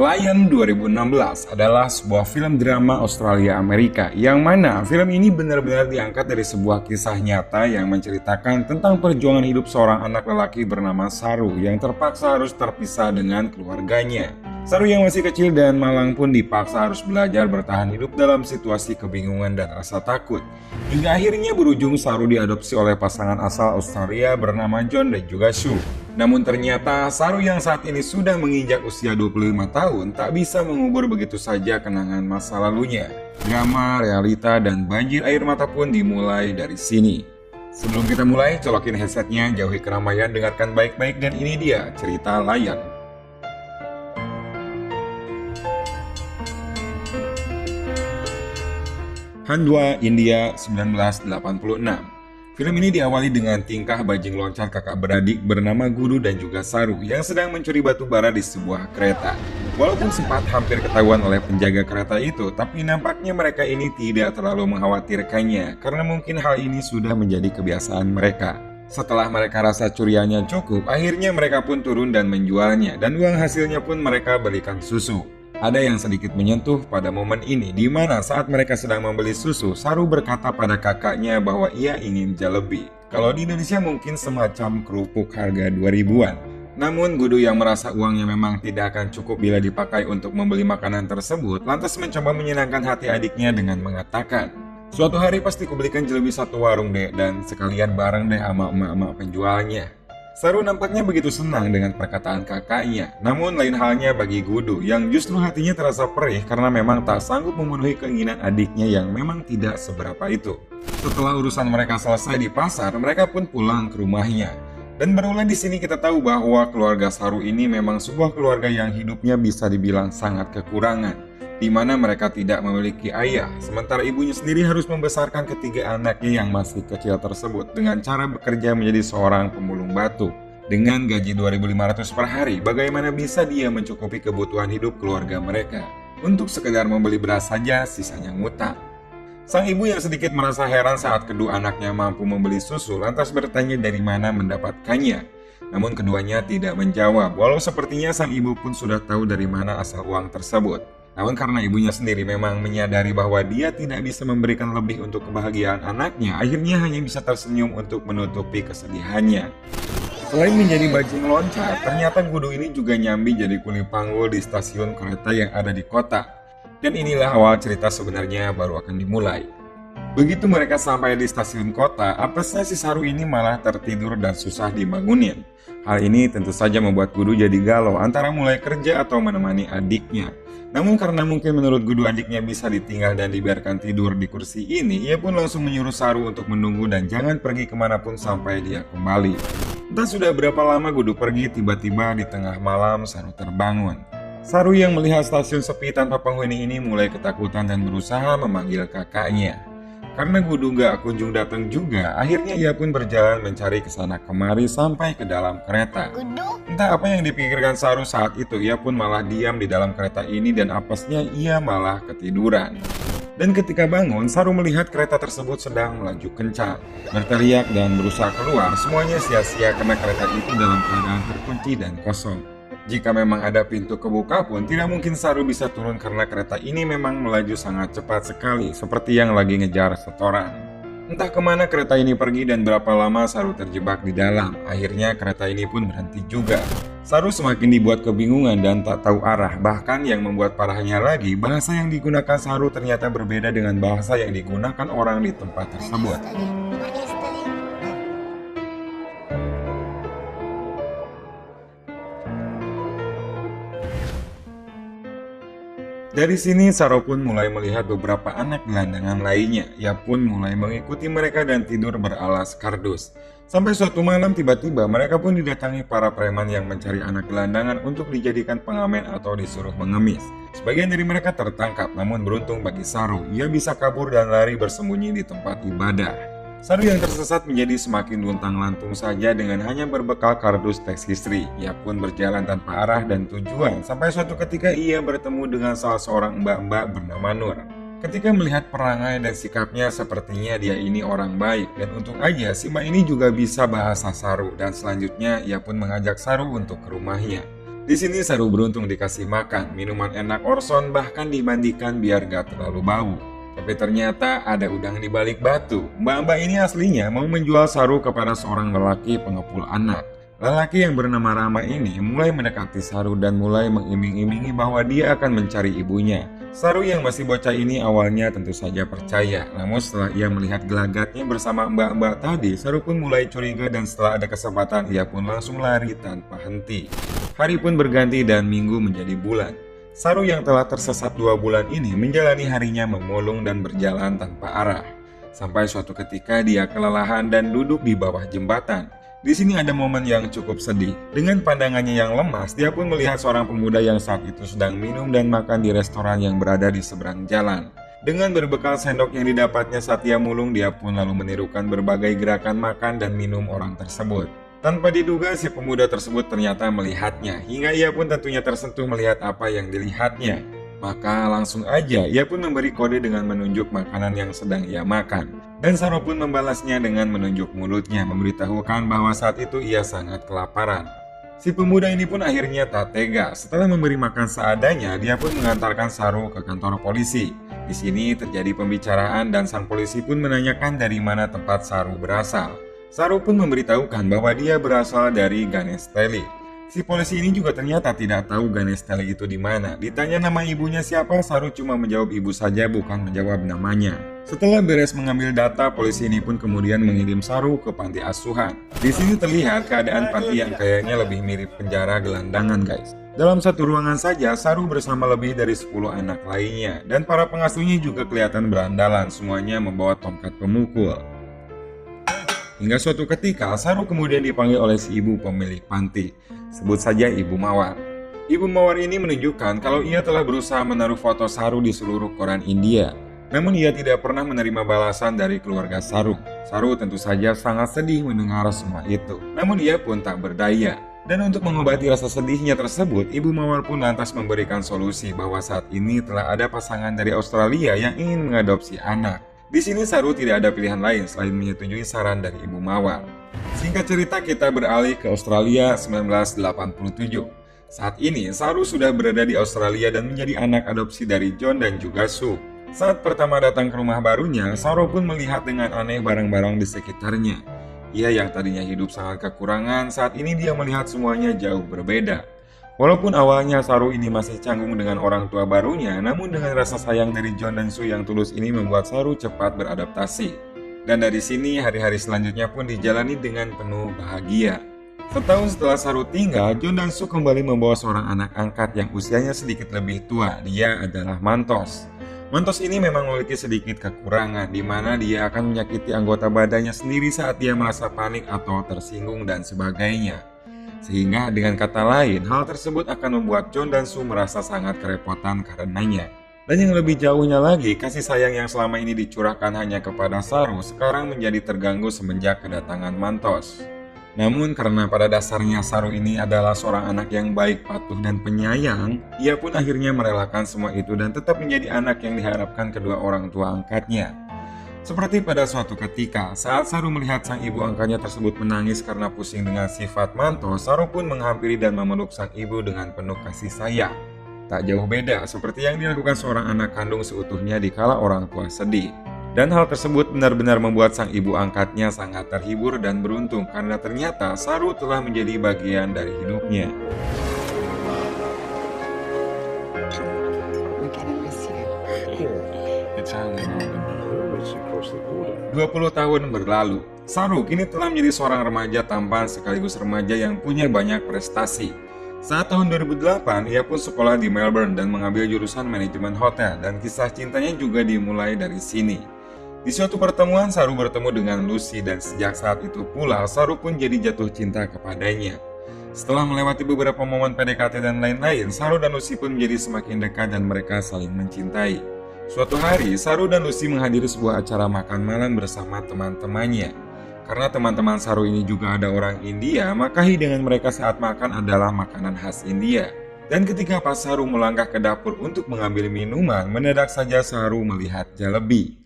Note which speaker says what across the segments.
Speaker 1: Lion 2016 adalah sebuah film drama Australia-Amerika yang mana film ini benar-benar diangkat dari sebuah kisah nyata yang menceritakan tentang perjuangan hidup seorang anak lelaki bernama Saru yang terpaksa harus terpisah dengan keluarganya. Saru yang masih kecil dan malang pun dipaksa harus belajar bertahan hidup dalam situasi kebingungan dan rasa takut. Hingga akhirnya berujung Saru diadopsi oleh pasangan asal Australia bernama John dan juga Sue. Namun ternyata Saru yang saat ini sudah menginjak usia 25 tahun tak bisa mengubur begitu saja kenangan masa lalunya. Drama, realita, dan banjir air mata pun dimulai dari sini. Sebelum kita mulai, colokin headsetnya, jauhi keramaian, dengarkan baik-baik, dan ini dia cerita Lion. Handwa, India, 1986. Film ini diawali dengan tingkah bajing loncat kakak beradik bernama Guru dan juga Saru yang sedang mencuri batu bara di sebuah kereta. Walaupun sempat hampir ketahuan oleh penjaga kereta itu, tapi nampaknya mereka ini tidak terlalu mengkhawatirkannya karena mungkin hal ini sudah menjadi kebiasaan mereka. Setelah mereka rasa curiannya cukup, akhirnya mereka pun turun dan menjualnya, dan uang hasilnya pun mereka belikan susu. Ada yang sedikit menyentuh pada momen ini, di mana saat mereka sedang membeli susu, Saru berkata pada kakaknya bahwa ia ingin jalebi. Kalau di Indonesia mungkin semacam kerupuk harga 2000-an. Namun Gudu yang merasa uangnya memang tidak akan cukup bila dipakai untuk membeli makanan tersebut, lantas mencoba menyenangkan hati adiknya dengan mengatakan, "Suatu hari pasti kubelikan jalebi satu warung deh, dan sekalian bareng deh sama emak-emak penjualnya." Saru nampaknya begitu senang dengan perkataan kakaknya. Namun lain halnya bagi Gudu yang justru hatinya terasa perih karena memang tak sanggup memenuhi keinginan adiknya yang memang tidak seberapa itu. Setelah urusan mereka selesai di pasar, mereka pun pulang ke rumahnya. Dan berulang di sini kita tahu bahwa keluarga Saru ini memang sebuah keluarga yang hidupnya bisa dibilang sangat kekurangan, di mana mereka tidak memiliki ayah, sementara ibunya sendiri harus membesarkan ketiga anaknya yang masih kecil tersebut dengan cara bekerja menjadi seorang pemulung batu. Dengan gaji 2.500 per hari, bagaimana bisa dia mencukupi kebutuhan hidup keluarga mereka? Untuk sekedar membeli beras saja, sisanya ngutang. Sang ibu yang sedikit merasa heran saat kedua anaknya mampu membeli susu, lantas bertanya dari mana mendapatkannya. Namun keduanya tidak menjawab, walau sepertinya sang ibu pun sudah tahu dari mana asal uang tersebut. Namun karena ibunya sendiri memang menyadari bahwa dia tidak bisa memberikan lebih untuk kebahagiaan anaknya, akhirnya hanya bisa tersenyum untuk menutupi kesedihannya. Selain menjadi bajing loncat, ternyata Gudu ini juga nyambi jadi kuli panggul di stasiun kereta yang ada di kota. Dan inilah awal cerita sebenarnya baru akan dimulai. Begitu mereka sampai di stasiun kota, apesnya si Saru ini malah tertidur dan susah dibangunin. Hal ini tentu saja membuat Gudu jadi galau antara mulai kerja atau menemani adiknya. Namun karena mungkin menurut Gudu adiknya bisa ditinggal dan dibiarkan tidur di kursi ini, ia pun langsung menyuruh Saru untuk menunggu dan jangan pergi kemanapun sampai dia kembali. Entah sudah berapa lama Gudu pergi, tiba-tiba di tengah malam Saru terbangun. Saru yang melihat stasiun sepi tanpa penghuni ini mulai ketakutan dan berusaha memanggil kakaknya. Karena Gudu gak kunjung datang juga, akhirnya ia pun berjalan mencari kesana kemari sampai ke dalam kereta. Entah apa yang dipikirkan Saru saat itu, ia pun malah diam di dalam kereta ini dan apesnya ia malah ketiduran. Dan ketika bangun, Saru melihat kereta tersebut sedang melaju kencang. Berteriak dan berusaha keluar, semuanya sia-sia karena kereta itu dalam keadaan terkunci dan kosong. Jika memang ada pintu kebuka pun, tidak mungkin Saru bisa turun karena kereta ini memang melaju sangat cepat sekali, seperti yang lagi ngejar setoran. Entah kemana kereta ini pergi dan berapa lama Saru terjebak di dalam. Akhirnya kereta ini pun berhenti juga. Saru semakin dibuat kebingungan dan tak tahu arah. Bahkan yang membuat parahnya lagi, bahasa yang digunakan Saru ternyata berbeda dengan bahasa yang digunakan orang di tempat tersebut. Dari sini Saru pun mulai melihat beberapa anak gelandangan lainnya. Ia pun mulai mengikuti mereka dan tidur beralas kardus. Sampai suatu malam tiba-tiba mereka pun didatangi para preman yang mencari anak gelandangan untuk dijadikan pengamen atau disuruh mengemis. Sebagian dari mereka tertangkap, namun beruntung bagi Saru, ia bisa kabur dan lari bersembunyi di tempat ibadah. Saru yang tersesat menjadi semakin luntang-lantung saja dengan hanya berbekal kardus teks history. Ia pun berjalan tanpa arah dan tujuan sampai suatu ketika ia bertemu dengan salah seorang mbak-mbak bernama Nur. Ketika melihat perangai dan sikapnya, sepertinya dia ini orang baik, dan untung aja si mbak ini juga bisa bahasa Saru, dan selanjutnya ia pun mengajak Saru untuk ke rumahnya. Di sini Saru beruntung dikasih makan, minuman enak Orson, bahkan dimandikan biar gak terlalu bau. Tapi ternyata ada udang di balik batu. Mbak-mbak ini aslinya mau menjual Saru kepada seorang lelaki pengepul anak. Lelaki yang bernama Rama ini mulai mendekati Saru dan mulai mengiming-imingi bahwa dia akan mencari ibunya. Saru yang masih bocah ini awalnya tentu saja percaya. Namun setelah ia melihat gelagatnya bersama mbak-mbak tadi, Saru pun mulai curiga dan setelah ada kesempatan ia pun langsung lari tanpa henti. Hari pun berganti dan minggu menjadi bulan. Saru yang telah tersesat 2 bulan ini menjalani harinya memulung dan berjalan tanpa arah. Sampai suatu ketika dia kelelahan dan duduk di bawah jembatan. Di sini ada momen yang cukup sedih. Dengan pandangannya yang lemas, dia pun melihat seorang pemuda yang saat itu sedang minum dan makan di restoran yang berada di seberang jalan. Dengan berbekal sendok yang didapatnya saat ia mulung, dia pun lalu menirukan berbagai gerakan makan dan minum orang tersebut. Tanpa diduga, si pemuda tersebut ternyata melihatnya, hingga ia pun tentunya tersentuh melihat apa yang dilihatnya. Maka langsung aja ia pun memberi kode dengan menunjuk makanan yang sedang ia makan. Dan Saru pun membalasnya dengan menunjuk mulutnya, memberitahukan bahwa saat itu ia sangat kelaparan. Si pemuda ini pun akhirnya tak tega. Setelah memberi makan seadanya, dia pun mengantarkan Saru ke kantor polisi. Di sini terjadi pembicaraan dan sang polisi pun menanyakan dari mana tempat Saru berasal. Saru pun memberitahukan bahwa dia berasal dari Ganesteli. Si polisi ini juga ternyata tidak tahu Ganesteli itu di mana. Ditanya nama ibunya siapa, Saru cuma menjawab ibu saja, bukan menjawab namanya. Setelah beres mengambil data, polisi ini pun kemudian mengirim Saru ke panti asuhan. Di sini terlihat keadaan panti yang kayaknya lebih mirip penjara gelandangan, guys. Dalam satu ruangan saja, Saru bersama lebih dari 10 anak lainnya. Dan para pengasuhnya juga kelihatan berandalan, semuanya membawa tongkat pemukul. Hingga suatu ketika, Saru kemudian dipanggil oleh si ibu pemilik panti. Sebut saja Ibu Mawar. Ibu Mawar ini menunjukkan kalau ia telah berusaha menaruh foto Saru di seluruh koran India. Namun ia tidak pernah menerima balasan dari keluarga Saru. Saru tentu saja sangat sedih mendengar semua itu. Namun ia pun tak berdaya. Dan untuk mengobati rasa sedihnya tersebut, Ibu Mawar pun lantas memberikan solusi bahwa saat ini telah ada pasangan dari Australia yang ingin mengadopsi anak. Di sini Saru tidak ada pilihan lain selain menyetujui saran dari Ibu Mawar. Singkat cerita, kita beralih ke Australia 1987. Saat ini Saru sudah berada di Australia dan menjadi anak adopsi dari John dan juga Sue. Saat pertama datang ke rumah barunya, Saru pun melihat dengan aneh barang-barang di sekitarnya. Ia yang tadinya hidup sangat kekurangan, saat ini dia melihat semuanya jauh berbeda. Walaupun awalnya Saru ini masih canggung dengan orang tua barunya, namun dengan rasa sayang dari John dan Sue yang tulus ini membuat Saru cepat beradaptasi. Dan dari sini hari-hari selanjutnya pun dijalani dengan penuh bahagia. Setahun setelah Saru tinggal, John dan Sue kembali membawa seorang anak angkat yang usianya sedikit lebih tua. Dia adalah Mantos. Mantos ini memang memiliki sedikit kekurangan, di mana dia akan menyakiti anggota badannya sendiri saat dia merasa panik atau tersinggung dan sebagainya. Sehingga dengan kata lain, hal tersebut akan membuat John dan Sue merasa sangat kerepotan karenanya. Dan yang lebih jauhnya lagi, kasih sayang yang selama ini dicurahkan hanya kepada Saru sekarang menjadi terganggu semenjak kedatangan Mantos. Namun karena pada dasarnya Saru ini adalah seorang anak yang baik, patuh, dan penyayang, ia pun akhirnya merelakan semua itu dan tetap menjadi anak yang diharapkan kedua orang tua angkatnya. Seperti pada suatu ketika, saat Saru melihat sang ibu angkatnya tersebut menangis karena pusing dengan sifat Mantos, Saru pun menghampiri dan memeluk sang ibu dengan penuh kasih sayang. Tak jauh beda seperti yang dilakukan seorang anak kandung seutuhnya dikala orang tua sedih. Dan hal tersebut benar-benar membuat sang ibu angkatnya sangat terhibur dan beruntung karena ternyata Saru telah menjadi bagian dari hidupnya. 20 tahun berlalu, Saru kini telah menjadi seorang remaja tampan sekaligus remaja yang punya banyak prestasi. Saat tahun 2008, ia pun sekolah di Melbourne dan mengambil jurusan manajemen hotel dan kisah cintanya juga dimulai dari sini. Di suatu pertemuan, Saru bertemu dengan Lucy dan sejak saat itu pula, Saru pun jadi jatuh cinta kepadanya. Setelah melewati beberapa momen PDKT dan lain-lain, Saru dan Lucy pun menjadi semakin dekat dan mereka saling mencintai. Suatu hari, Saru dan Lucy menghadiri sebuah acara makan malam bersama teman-temannya. Karena teman-teman Saru ini juga ada orang India, maka hidangan mereka saat makan adalah makanan khas India. Dan ketika pas Saru melangkah ke dapur untuk mengambil minuman, mendadak saja Saru melihat jalebi.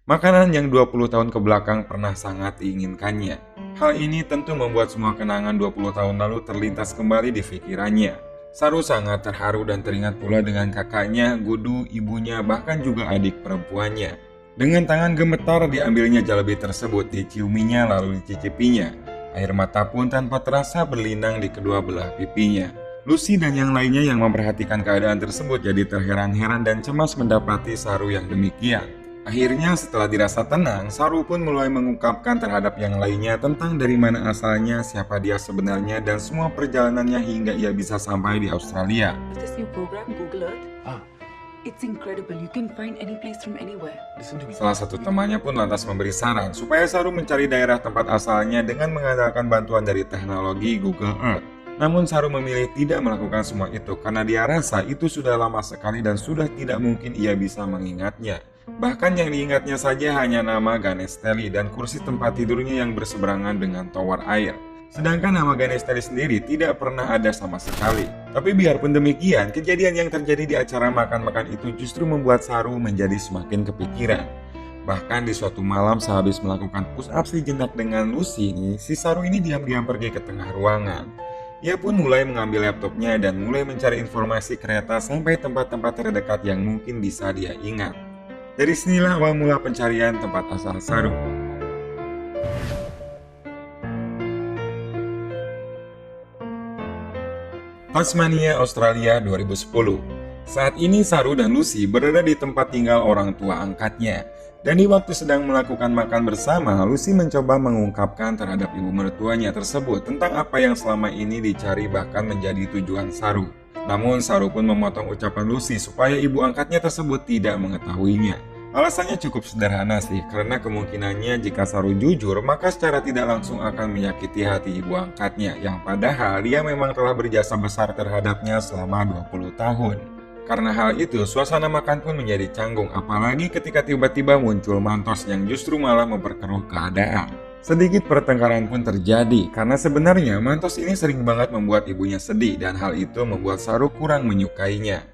Speaker 1: Makanan yang 20 tahun kebelakang pernah sangat diinginkannya. Hal ini tentu membuat semua kenangan 20 tahun lalu terlintas kembali di pikirannya. Saru sangat terharu dan teringat pula dengan kakaknya, Gudu, ibunya, bahkan juga adik perempuannya. Dengan tangan gemetar diambilnya jalebi tersebut, diciuminya lalu dicicipinya. Air mata pun tanpa terasa berlinang di kedua belah pipinya. Lucy dan yang lainnya yang memperhatikan keadaan tersebut jadi terheran-heran dan cemas mendapati Saru yang demikian. Akhirnya setelah dirasa tenang, Saru pun mulai mengungkapkan terhadap yang lainnya tentang dari mana asalnya, siapa dia sebenarnya, dan semua perjalanannya hingga ia bisa sampai di Australia.
Speaker 2: This new program, Google Earth. It's incredible. You can find any place from anywhere.
Speaker 1: Salah satu temannya pun lantas memberi saran supaya Saru mencari daerah tempat asalnya dengan mengandalkan bantuan dari teknologi Google Earth. Namun Saru memilih tidak melakukan semua itu karena dia rasa itu sudah lama sekali dan sudah tidak mungkin ia bisa mengingatnya. Bahkan yang diingatnya saja hanya nama Ganesteli dan kursi tempat tidurnya yang berseberangan dengan tower air. Sedangkan nama Ganesteli sendiri tidak pernah ada sama sekali. Tapi biarpun demikian, kejadian yang terjadi di acara makan-makan itu justru membuat Saru menjadi semakin kepikiran. Bahkan di suatu malam sehabis melakukan push up sejenak dengan Lucy ini, si Saru ini diam-diam pergi ke tengah ruangan. Ia pun mulai mengambil laptopnya dan mulai mencari informasi kereta sampai tempat-tempat terdekat yang mungkin bisa dia ingat. Dari sinilah awal mula pencarian tempat asal Saru. Tasmania, Australia 2010. Saat ini Saru dan Lucy berada di tempat tinggal orang tua angkatnya. Dan di waktu sedang melakukan makan bersama, Lucy mencoba mengungkapkan terhadap ibu mertuanya tersebut tentang apa yang selama ini dicari bahkan menjadi tujuan Saru. Namun Saru pun memotong ucapan Lucy supaya ibu angkatnya tersebut tidak mengetahuinya. Alasannya cukup sederhana sih, karena kemungkinannya jika Saru jujur, maka secara tidak langsung akan menyakiti hati ibu angkatnya, yang padahal dia memang telah berjasa besar terhadapnya selama 20 tahun. Karena hal itu, suasana makan pun menjadi canggung, apalagi ketika tiba-tiba muncul Mantos yang justru malah memperkeruh keadaan. Sedikit pertengkaran pun terjadi, karena sebenarnya Mantos ini sering banget membuat ibunya sedih, dan hal itu membuat Saru kurang menyukainya.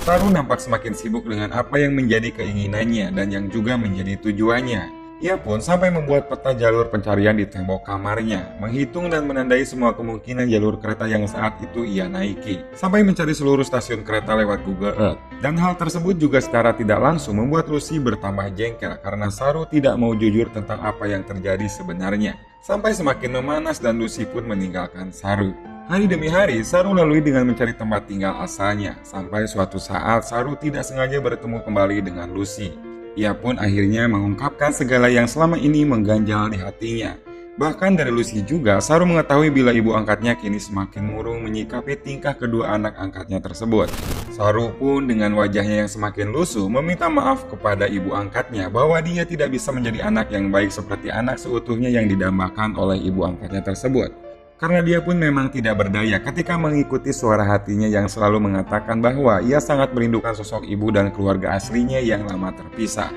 Speaker 1: Saru nampak semakin sibuk dengan apa yang menjadi keinginannya dan yang juga menjadi tujuannya. Ia pun sampai membuat peta jalur pencarian di tembok kamarnya, menghitung dan menandai semua kemungkinan jalur kereta yang saat itu ia naiki, sampai mencari seluruh stasiun kereta lewat Google Earth. Dan hal tersebut juga secara tidak langsung membuat Lucy bertambah jengkel karena Saru tidak mau jujur tentang apa yang terjadi sebenarnya. Sampai semakin memanas dan Lucy pun meninggalkan Saru. Hari demi hari, Saru lalui dengan mencari tempat tinggal asalnya, sampai suatu saat Saru tidak sengaja bertemu kembali dengan Lucy. Ia pun akhirnya mengungkapkan segala yang selama ini mengganjal di hatinya. Bahkan dari Lucy juga, Saru mengetahui bila ibu angkatnya kini semakin murung menyikapi tingkah kedua anak angkatnya tersebut. Saru pun dengan wajahnya yang semakin lusuh meminta maaf kepada ibu angkatnya bahwa dia tidak bisa menjadi anak yang baik seperti anak seutuhnya yang didambakan oleh ibu angkatnya tersebut. Karena dia pun memang tidak berdaya ketika mengikuti suara hatinya yang selalu mengatakan bahwa ia sangat merindukan sosok ibu dan keluarga aslinya yang lama terpisah.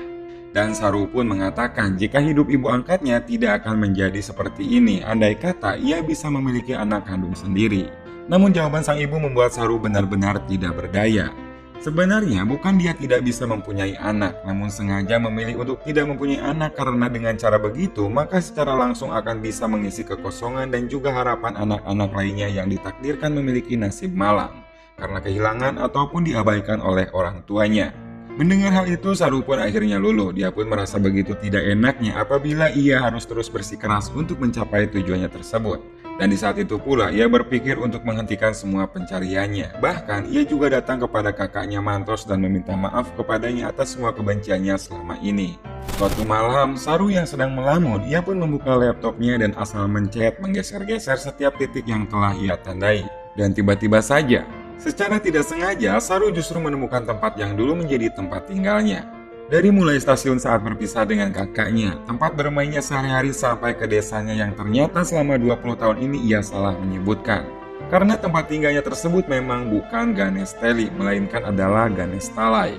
Speaker 1: Dan Saru pun mengatakan jika hidup ibu angkatnya tidak akan menjadi seperti ini andai kata ia bisa memiliki anak kandung sendiri. Namun jawaban sang ibu membuat Saru benar-benar tidak berdaya. Sebenarnya bukan dia tidak bisa mempunyai anak, namun sengaja memilih untuk tidak mempunyai anak karena dengan cara begitu maka secara langsung akan bisa mengisi kekosongan dan juga harapan anak-anak lainnya yang ditakdirkan memiliki nasib malang karena kehilangan ataupun diabaikan oleh orang tuanya. Mendengar hal itu, Saru pun akhirnya luluh. Dia pun merasa begitu tidak enaknya apabila ia harus terus bersikeras untuk mencapai tujuannya tersebut. Dan di saat itu pula ia berpikir untuk menghentikan semua pencariannya. Bahkan ia juga datang kepada kakaknya Mantos dan meminta maaf kepadanya atas semua kebenciannya selama ini. Suatu malam, Saru yang sedang melamun, ia pun membuka laptopnya dan asal mencet menggeser-geser setiap titik yang telah ia tandai. Dan tiba-tiba saja, secara tidak sengaja, Saru justru menemukan tempat yang dulu menjadi tempat tinggalnya. Dari mulai stasiun saat berpisah dengan kakaknya, tempat bermainnya sehari-hari sampai ke desanya yang ternyata selama 20 tahun ini ia salah menyebutkan. Karena tempat tinggalnya tersebut memang bukan Ganesteli, melainkan adalah Ganestalai.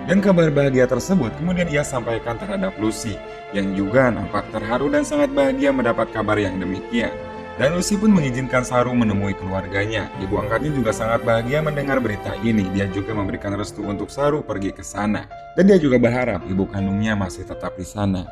Speaker 1: Dan kabar bahagia tersebut kemudian ia sampaikan terhadap Lucy, yang juga nampak terharu dan sangat bahagia mendapat kabar yang demikian. Dan Lucy pun mengizinkan Saru menemui keluarganya. Ibu angkatnya juga sangat bahagia mendengar berita ini. Dia juga memberikan restu untuk Saru pergi ke sana. Dan dia juga berharap ibu kandungnya masih tetap di sana.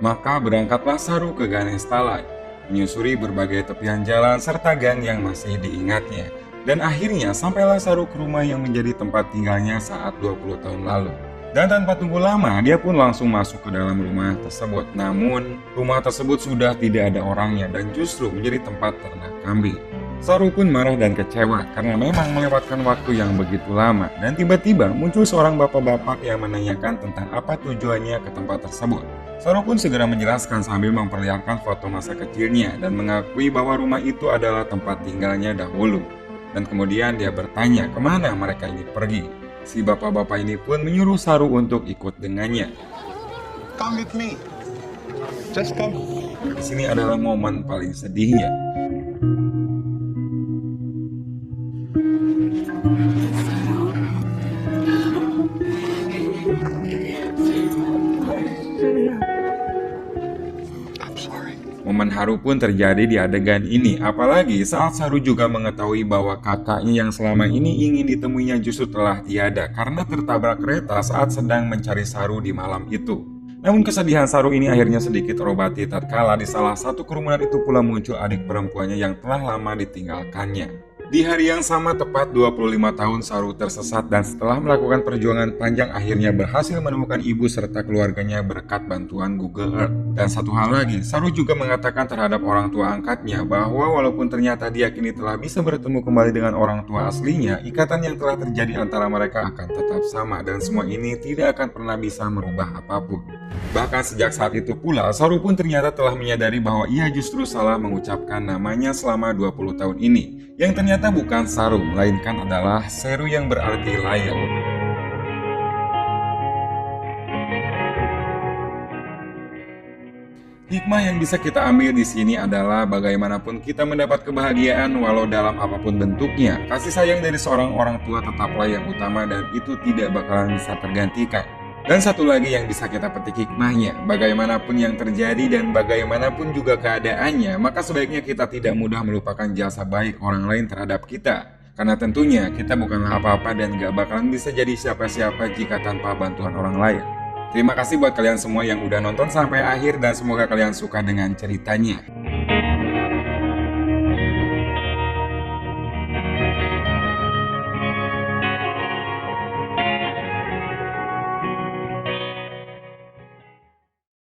Speaker 1: Maka berangkatlah Saru ke Ganesthalai, menyusuri berbagai tepian jalan serta gang yang masih diingatnya. Dan akhirnya sampailah Saru ke rumah yang menjadi tempat tinggalnya saat 20 tahun lalu. Dan tanpa tunggu lama, dia pun langsung masuk ke dalam rumah tersebut. Namun, rumah tersebut sudah tidak ada orangnya dan justru menjadi tempat ternak kambing. Saru pun marah dan kecewa karena memang melewatkan waktu yang begitu lama. Dan tiba-tiba muncul seorang bapak-bapak yang menanyakan tentang apa tujuannya ke tempat tersebut. Saru pun segera menjelaskan sambil memperlihatkan foto masa kecilnya dan mengakui bahwa rumah itu adalah tempat tinggalnya dahulu. Dan kemudian dia bertanya kemana mereka ini pergi. Si bapak-bapak ini pun menyuruh Saru untuk ikut dengannya.
Speaker 3: Come with me. Just come.
Speaker 1: Di sini adalah momen paling sedihnya.
Speaker 3: I'm sorry.
Speaker 1: Momen haru pun terjadi di adegan ini, apalagi saat Saru juga mengetahui bahwa kakaknya yang selama ini ingin ditemuinya justru telah tiada karena tertabrak kereta saat sedang mencari Saru di malam itu. Namun kesedihan Saru ini akhirnya sedikit terobati tatkala di salah satu kerumunan itu pula muncul adik perempuannya yang telah lama ditinggalkannya. Di hari yang sama tepat 25 tahun Saru tersesat dan setelah melakukan perjuangan panjang akhirnya berhasil menemukan ibu serta keluarganya berkat bantuan Google Earth. Dan satu hal lagi, Saru juga mengatakan terhadap orang tua angkatnya bahwa walaupun ternyata dia kini telah bisa bertemu kembali dengan orang tua aslinya, ikatan yang telah terjadi antara mereka akan tetap sama dan semua ini tidak akan pernah bisa merubah apapun. Bahkan sejak saat itu pula, Saru pun ternyata telah menyadari bahwa ia justru salah mengucapkan namanya selama 20 tahun ini. Yang ternyata bukan Saru, melainkan adalah Seru yang berarti lion. Hikmah yang bisa kita ambil di sini adalah bagaimanapun kita mendapat kebahagiaan walau dalam apapun bentuknya, kasih sayang dari seorang orang tua tetaplah yang utama dan itu tidak bakalan bisa tergantikan. Dan satu lagi yang bisa kita petik hikmahnya, bagaimanapun yang terjadi dan bagaimanapun juga keadaannya, maka sebaiknya kita tidak mudah melupakan jasa baik orang lain terhadap kita. Karena tentunya kita bukanlah apa-apa dan gak bakalan bisa jadi siapa-siapa jika tanpa bantuan orang lain. Terima kasih buat kalian semua yang udah nonton sampai akhir dan semoga kalian suka dengan ceritanya.